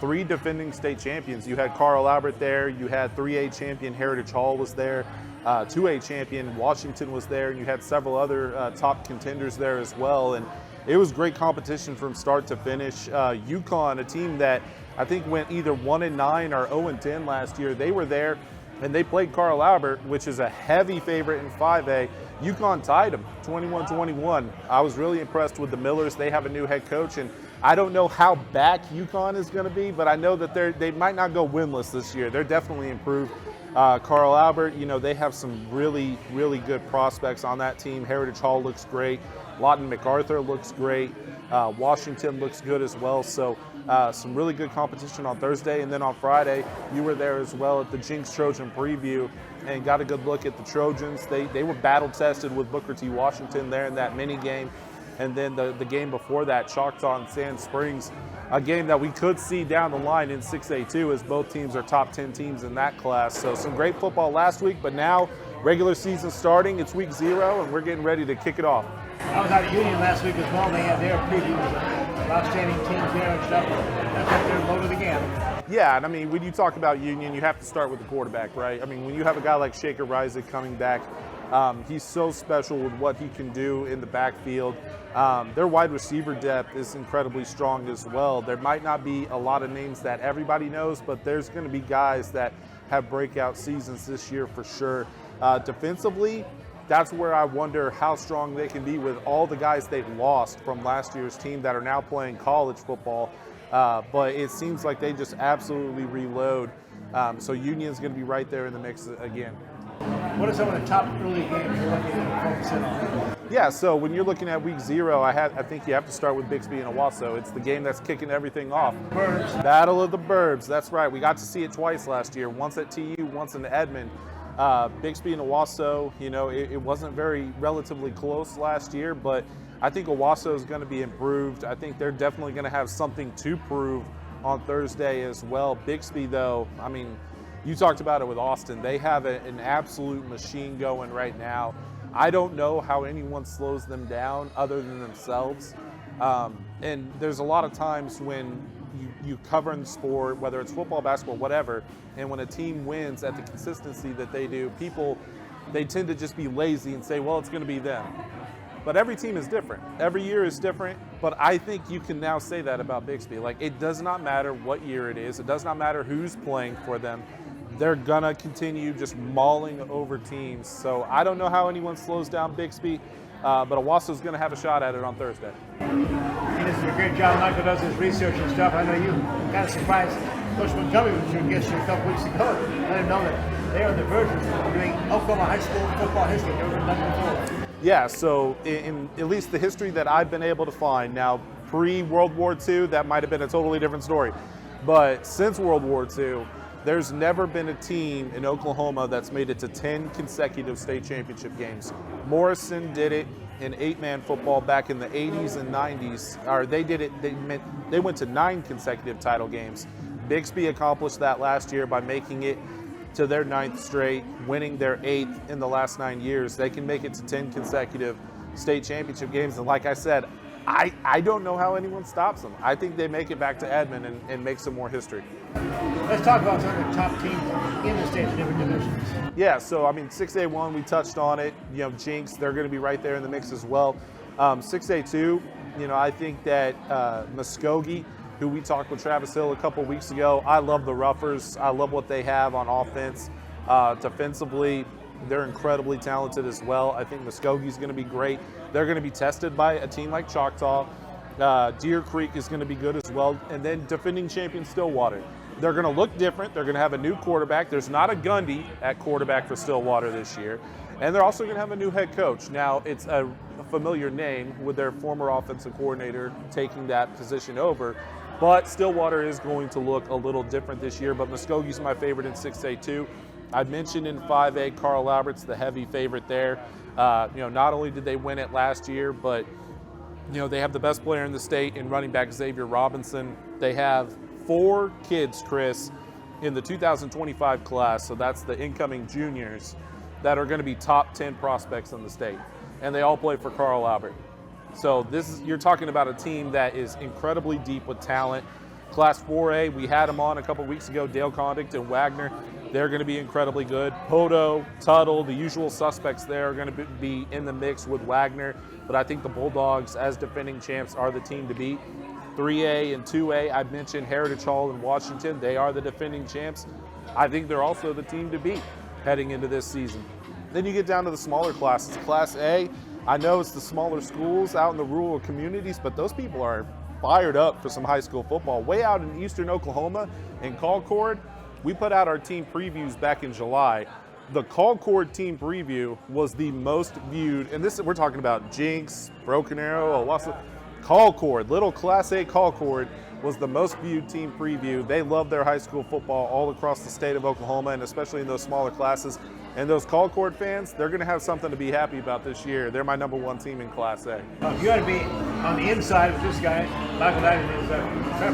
3 defending state champions. You had Carl Albert there, you had 3A champion Heritage Hall was there, 2A champion Washington was there, and you had several other top contenders there as well. And it was great competition from start to finish. UConn, a team that I think went either 1-9 or 0-10 last year, they were there and they played Carl Albert, which is a heavy favorite in 5A. UConn tied them 21-21. I was really impressed with the Millers. They have a new head coach, and I don't know how back UConn is going to be, but I know that they might not go winless this year. They're definitely improved. Carl Albert, you know, they have some really, really good prospects on that team. Heritage Hall looks great. Lawton MacArthur looks great. Washington looks good as well. So some really good competition on Thursday. And then on Friday, you were there as well at the Jinx Trojan preview and got a good look at the Trojans. They were battle tested with Booker T. Washington there in that mini game. And then the game before that, Choctaw Sand Springs, a game that we could see down the line in 6A2 as both teams are top 10 teams in that class. So some great football last week, but now regular season starting, it's week 0, and we're getting ready to kick it off. I was out at Union last week as well. They had their preview of outstanding teams there and stuff. That's up there loaded again. Yeah, and I mean, when you talk about Union, you have to start with the quarterback, right? I mean, when you have a guy like Shaker Reisig coming back, he's so special with what he can do in the backfield. Their wide receiver depth is incredibly strong as well. There might not be a lot of names that everybody knows, but there's going to be guys that have breakout seasons this year for sure. Defensively, that's where I wonder how strong they can be with all the guys they've lost from last year's team that are now playing college football. But it seems like they just absolutely reload. So Union's going to be right there in the mix again. What are some of the top early games you're looking to focus in on? Yeah, so when you're looking at week 0, I think you have to start with Bixby and Owasso. It's the game that's kicking everything off. Burbs. Battle of the Burbs, that's right. We got to see it twice last year, once at TU, once in Edmond. Bixby and Owasso, you know, it wasn't relatively close last year, but I think Owasso is going to be improved. I think they're definitely going to have something to prove on Thursday as well. Bixby, though, I mean, you talked about it with Austin. They have an absolute machine going right now. I don't know how anyone slows them down other than themselves. And there's a lot of times when you cover in the sport, whether it's football, basketball, whatever, and when a team wins at the consistency that they do, they tend to just be lazy and say, well, it's going to be them. But every team is different. Every year is different. But I think you can now say that about Bixby. Like, it does not matter what year it is. It does not matter who's playing for them. They're going to continue just mauling over teams. So I don't know how anyone slows down Bixby, but Owasso's going to have a shot at it on Thursday. He does a great job. Michael does his research and stuff. I know you kind of surprised Coach Montgomery was your guest here a couple weeks ago. I didn't know that they are on the verge of doing Oklahoma high school football history. Never been done before. Yeah, so in at least the history that I've been able to find, now pre-World War II, that might have been a totally different story. But since World War II, there's never been a team in Oklahoma that's made it to 10 consecutive state championship games. Morrison did it in 8-man football back in the 80s and 90s. Or they did it, they went to 9 consecutive title games. Bixby accomplished that last year by making it to their 9th straight, winning their 8th in the last 9 years. They can make it to 10 consecutive state championship games. And like I said, I don't know how anyone stops them. I think they make it back to Edmond and make some more history. Let's talk about some of the top teams in the state in different divisions. Yeah, so I mean, 6A1, we touched on it. You know, Jinx, they're going to be right there in the mix as well. 6A2, you know, I think that Muskogee, who we talked with Travis Hill a couple weeks ago, I love the Roughers. I love what they have on offense. Defensively, they're incredibly talented as well. I think Muskogee's going to be great. They're going to be tested by a team like Choctaw. Deer Creek is going to be good as well. And then defending champion Stillwater. They're going to look different. They're going to have a new quarterback. There's not a Gundy at quarterback for Stillwater this year. And they're also going to have a new head coach. Now, it's a familiar name with their former offensive coordinator taking that position over. But Stillwater is going to look a little different this year. But Muskogee's my favorite in 6A2. I mentioned in 5A, Carl Albert's the heavy favorite there. You know, not only did they win it last year, but, you know, they have the best player in the state in running back Xavier Robinson. They have 4 kids, Chris, in the 2025 class, so that's the incoming juniors, that are going to be top 10 prospects in the state. And they all play for Carl Albert. So you're talking about a team that is incredibly deep with talent. Class 4A, we had them on a couple weeks ago, Dale Condict and Wagner. They're going to be incredibly good. Poto, Tuttle, the usual suspects there are going to be in the mix with Wagner. But I think the Bulldogs, as defending champs, are the team to beat. 3A and 2A, I mentioned Heritage Hall in Washington. They are the defending champs. I think they're also the team to beat heading into this season. Then you get down to the smaller classes. Class A, I know it's the smaller schools out in the rural communities, but those people are fired up for some high school football. Way out in eastern Oklahoma, in Concord, we put out our team previews back in July. The Concord team preview was the most viewed, and this we're talking about Jinx, Broken Arrow, Owasso. Concord, little Class A Concord was the most viewed team preview. They love their high school football all across the state of Oklahoma, and especially in those smaller classes. And those Concord fans, they're going to have something to be happy about this year. They're my #1 team in Class A. If you got to be on the inside with this guy, Michael Knight is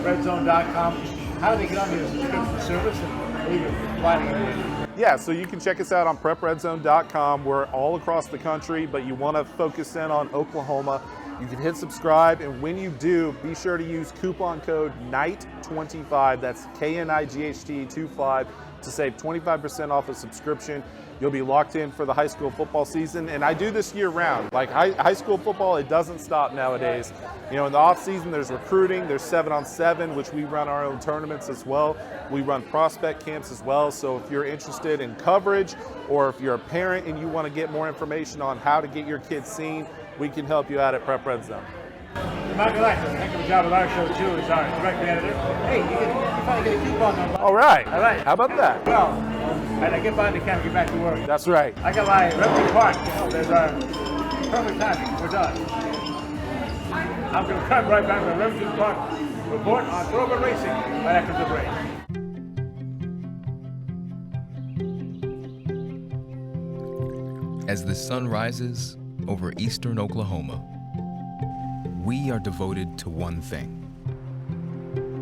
Redzone.com. How do they get on your subscription service and leave it providing everything? Yeah, so you can check us out on PrepRedZone.com. We're all across the country, but you want to focus in on Oklahoma. You can hit subscribe, and when you do, be sure to use coupon code KNIGHT25, that's KNIGHT25, to save 25% off a subscription. You'll be locked in for the high school football season, and I do this year round. Like high school football, it doesn't stop nowadays. You know, in the off season, there's recruiting, there's 7-on-7, which we run our own tournaments as well. We run prospect camps as well, so if you're interested in coverage, or if you're a parent and you want to get more information on how to get your kids seen, we can help you out at Prep Red Zone. Michael Knight does a heck of a job with our show too, as our director editor. Hey, you finally get a coupon number. All right. All right. How about that? Well, I get by the camera, get back to work. That's right. I got my Remington Park. You know, there's our perfect timing. We're done. I'm going to come right back with Remington Park report on thoroughbred racing right after the break. As the sun rises over eastern Oklahoma, we are devoted to one thing: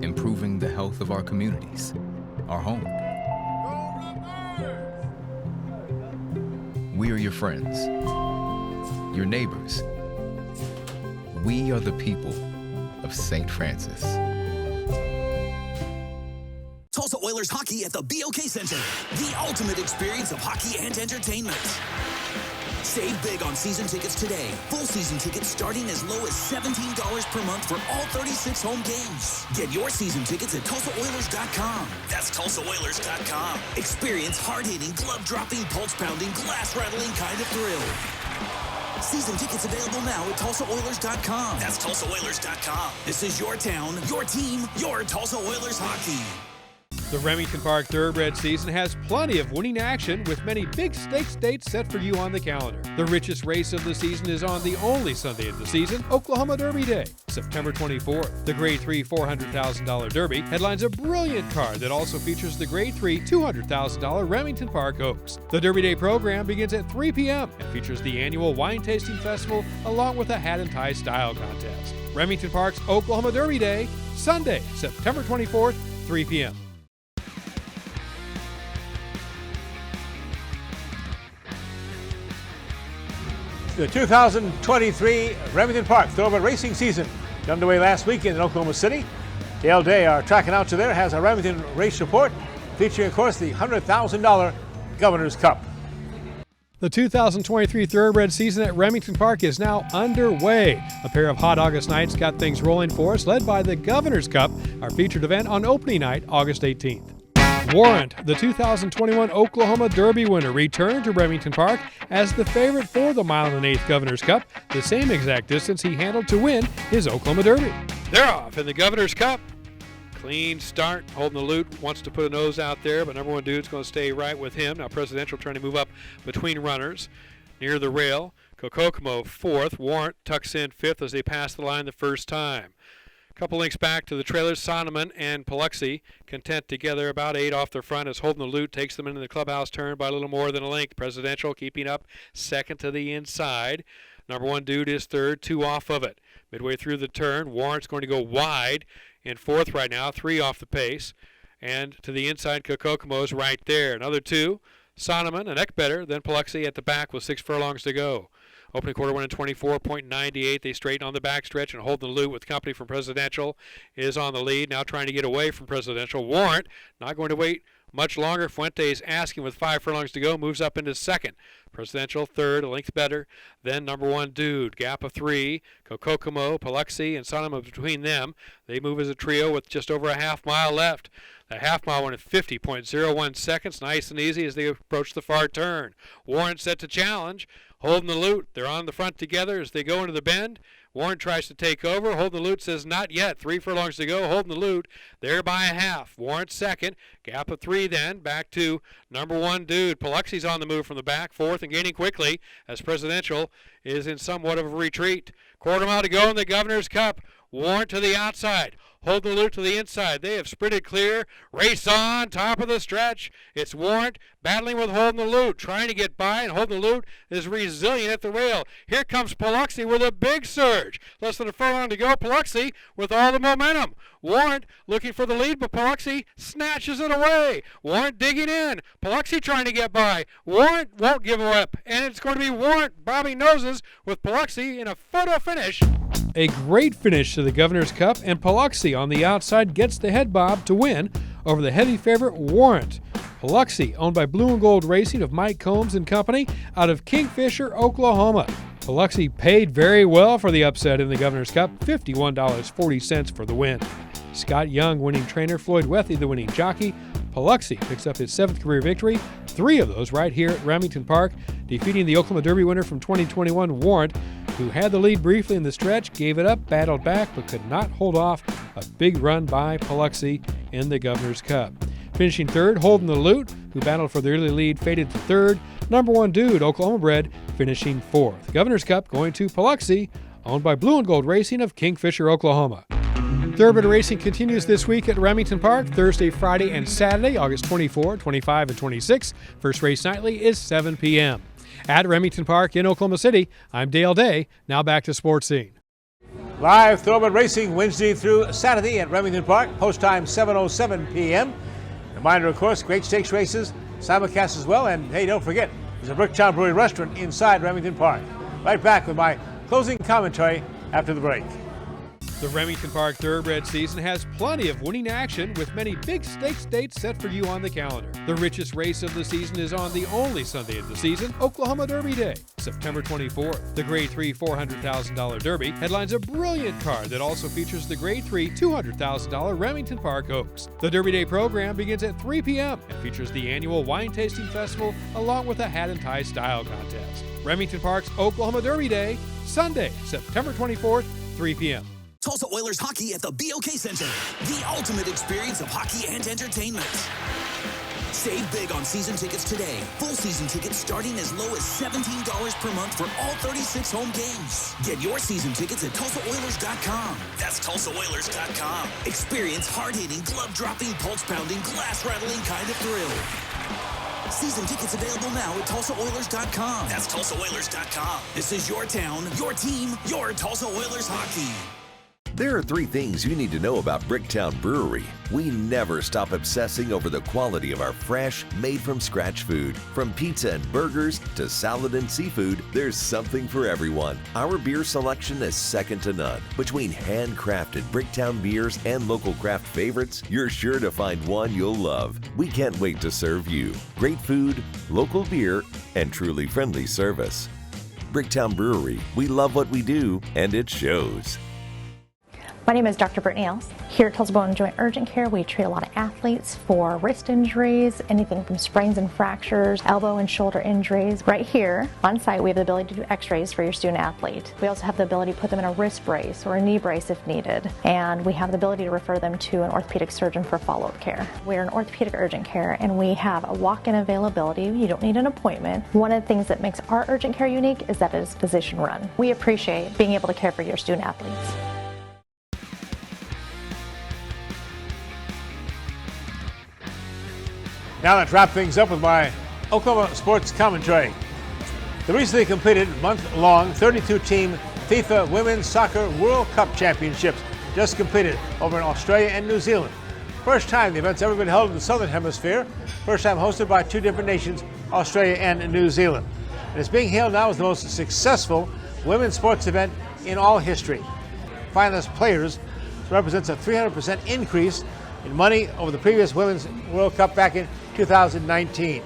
improving the health of our communities, our home. We are your friends, your neighbors. We are the people of St. Francis. Tulsa Oilers hockey at the BOK Center. The ultimate experience of hockey and entertainment. Save big on season tickets today. Full season tickets starting as low as $17 per month for all 36 home games. Get your season tickets at TulsaOilers.com. That's TulsaOilers.com. Experience hard-hitting, glove-dropping, pulse-pounding, glass-rattling kind of thrill. Season tickets available now at TulsaOilers.com. That's TulsaOilers.com. This is your town, your team, your Tulsa Oilers hockey. The Remington Park Thoroughbred season has plenty of winning action with many big stakes dates set for you on the calendar. The richest race of the season is on the only Sunday of the season, Oklahoma Derby Day, September 24th. The Grade 3 $400,000 Derby headlines a brilliant card that also features the Grade 3 $200,000 Remington Park Oaks. The Derby Day program begins at 3 p.m. and features the annual wine tasting festival along with a hat and tie style contest. Remington Park's Oklahoma Derby Day, Sunday, September 24th, 3 p.m. The 2023 Remington Park Thoroughbred Racing season got underway last weekend in Oklahoma City. Dale Day, our track announcer there, has a Remington race report featuring, of course, the $100,000 Governor's Cup. The 2023 Thoroughbred season at Remington Park is now underway. A pair of hot August nights got things rolling for us, led by the Governor's Cup, our featured event on opening night, August 18th. Warrant, the 2021 Oklahoma Derby winner, returned to Remington Park as the favorite for the mile and an eighth Governor's Cup, the same exact distance he handled to win his Oklahoma Derby. They're off in the Governor's Cup. Clean start, holding the loot, wants to put a nose out there, but number one dude's going to stay right with him. Now Presidential trying to move up between runners near the rail. Kokomo fourth, Warrant tucks in fifth as they pass the line the first time. Couple links back to the trailers, Sonneman and Paluxy, content together about 8 off their front as Holding the Loot takes them into the clubhouse turn by a little more than a length. Presidential keeping up second to the inside. Number one dude is third, 2 off of it. Midway through the turn, Warrant's going to go wide in fourth right now, 3 off the pace. And to the inside, Kokomo's right there. Another 2, Sonneman, a neck better than Paluxy at the back with 6 furlongs to go. Opening quarter 1 in 24.98. They straighten on the backstretch and hold the loot with company from Presidential is on the lead. Now trying to get away from Presidential. Warrant not going to wait much longer. Fuentes asking with 5 furlongs to go. Moves up into second. Presidential third, a length better. Then number one dude. Gap of 3. Kokomo, Paluxy, and Sonneman between them. They move as a trio with just over a half mile left. The half mile went at 50.01 seconds. Nice and easy as they approach the far turn. Warrant set to challenge. Holding the loot. They're on the front together as they go into the bend. Warren tries to take over. Holding the loot says not yet. 3 furlongs to go. Holding the loot. There by a half. Warren second. Gap of 3 then. Back to number one dude. Paluxy's on the move from the back. Fourth and gaining quickly as Presidential is in somewhat of a retreat. Quarter mile to go in the Governor's Cup. Warren to the outside. Holding the loot to the inside. They have sprinted clear. Race on. Top of the stretch. It's Warrant battling with Holding the Loot. Trying to get by, and Holding the Loot is resilient at the rail. Here comes Paluxy with a big surge. Less than a furlong to go. Paluxy with all the momentum. Warrant looking for the lead, but Paluxy snatches it away. Warrant digging in. Paluxy trying to get by. Warrant won't give up. And it's going to be Warrant bobbing noses with Paluxy in a photo finish. A great finish to the Governor's Cup, and Paluxy on the outside gets the head bob to win over the heavy favorite Warrant. Paluxy, owned by Blue and Gold Racing of Mike Combs and Company out of Kingfisher, Oklahoma. Paluxy paid very well for the upset in the Governor's Cup, $51.40 for the win. Scott Young, winning trainer, Floyd Wethy, the winning jockey. Paluxy picks up his 7th career victory, 3 of those right here at Remington Park, defeating the Oklahoma Derby winner from 2021, Warrant, who had the lead briefly in the stretch, gave it up, battled back, but could not hold off a big run by Paluxy in the Governor's Cup. Finishing third, Holding the Loot, who battled for the early lead, faded to third. Number one dude, Oklahoma bred, finishing fourth. Governor's Cup going to Paluxy, owned by Blue and Gold Racing of Kingfisher, Oklahoma. Thoroughbred racing continues this week at Remington Park, Thursday, Friday, and Saturday, August 24, 25, and 26. First race nightly is 7 p.m. At Remington Park in Oklahoma City, I'm Dale Day. Now back to Sportscene. Live Thoroughbred racing Wednesday through Saturday at Remington Park, post time 7:07 p.m. Reminder, of course, great stakes races, simulcast as well, and hey, don't forget, there's a Bricktown Brewery restaurant inside Remington Park. Right back with my closing commentary after the break. The Remington Park Thoroughbred season has plenty of winning action with many big stakes dates set for you on the calendar. The richest race of the season is on the only Sunday of the season, Oklahoma Derby Day, September 24th. The Grade 3 $400,000 Derby headlines a brilliant card that also features the Grade 3 $200,000 Remington Park Oaks. The Derby Day program begins at 3 p.m. and features the annual wine tasting festival along with a hat and tie style contest. Remington Park's Oklahoma Derby Day, Sunday, September 24th, 3 p.m. Tulsa Oilers hockey at the BOK Center. The ultimate experience of hockey and entertainment. Save big on season tickets today. Full season tickets starting as low as $17 per month for all 36 home games. Get your season tickets at TulsaOilers.com. That's TulsaOilers.com. Experience hard-hitting, glove-dropping, pulse-pounding, glass-rattling kind of thrill. Season tickets available now at TulsaOilers.com. That's TulsaOilers.com. This is your town, your team, your Tulsa Oilers hockey. There are 3 things you need to know about Bricktown Brewery. We never stop obsessing over the quality of our fresh, made-from-scratch food. From pizza and burgers to salad and seafood, there's something for everyone. Our beer selection is second to none. Between handcrafted Bricktown beers and local craft favorites, you're sure to find one you'll love. We can't wait to serve you. Great food, local beer, and truly friendly service. Bricktown Brewery, we love what we do, and it shows. My name is Dr. Brittany Els. Here at Tulsa Bone and Joint Urgent Care, we treat a lot of athletes for wrist injuries, anything from sprains and fractures, elbow and shoulder injuries. Right here on site, we have the ability to do x-rays for your student athlete. We also have the ability to put them in a wrist brace or a knee brace if needed. And we have the ability to refer them to an orthopedic surgeon for follow-up care. We're an orthopedic urgent care and we have a walk-in availability. You don't need an appointment. One of the things that makes our urgent care unique is that it is physician run. We appreciate being able to care for your student athletes. Now let's wrap things up with my Oklahoma sports commentary. The recently completed month-long 32-team FIFA Women's Soccer World Cup Championships just completed over in Australia and New Zealand. First time the event's ever been held in the Southern Hemisphere. First time hosted by 2 different nations, Australia and New Zealand. And it's being hailed now as the most successful women's sports event in all history. Finalist players represents a 300% increase in money over the previous Women's World Cup back in 2019.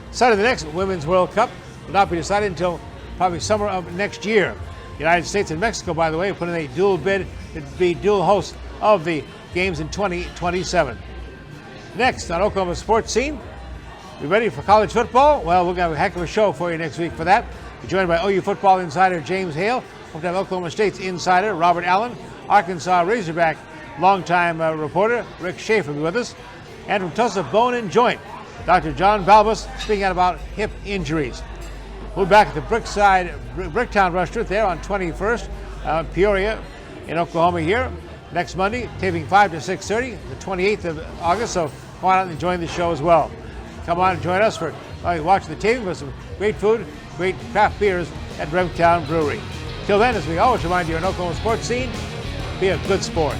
Site of the next Women's World Cup will not be decided until probably summer of next year. The United States and Mexico, by the way, put in a dual bid to be dual hosts of the games in 2027. Next on Oklahoma Sports Scene, you ready for college football? Well, we're going to have a heck of a show for you next week for that. We're joined by OU football insider James Hale. We're going to have Oklahoma State's insider Robert Allen, Arkansas Razorback longtime reporter Rick Schaefer will be with us, and from Tulsa Bone and Joint, Dr. John Balbus speaking out about hip injuries. We'll be back at the Bricktown Restaurant there on 21st, Peoria in Oklahoma here. Next Monday, taping 5 to 6:30, the 28th of August, so come on out and join the show as well. Come on and join us for watching the taping with some great food, great craft beers at Bricktown Brewery. Till then, as we always remind you on Oklahoma Sports Scene, be a good sport.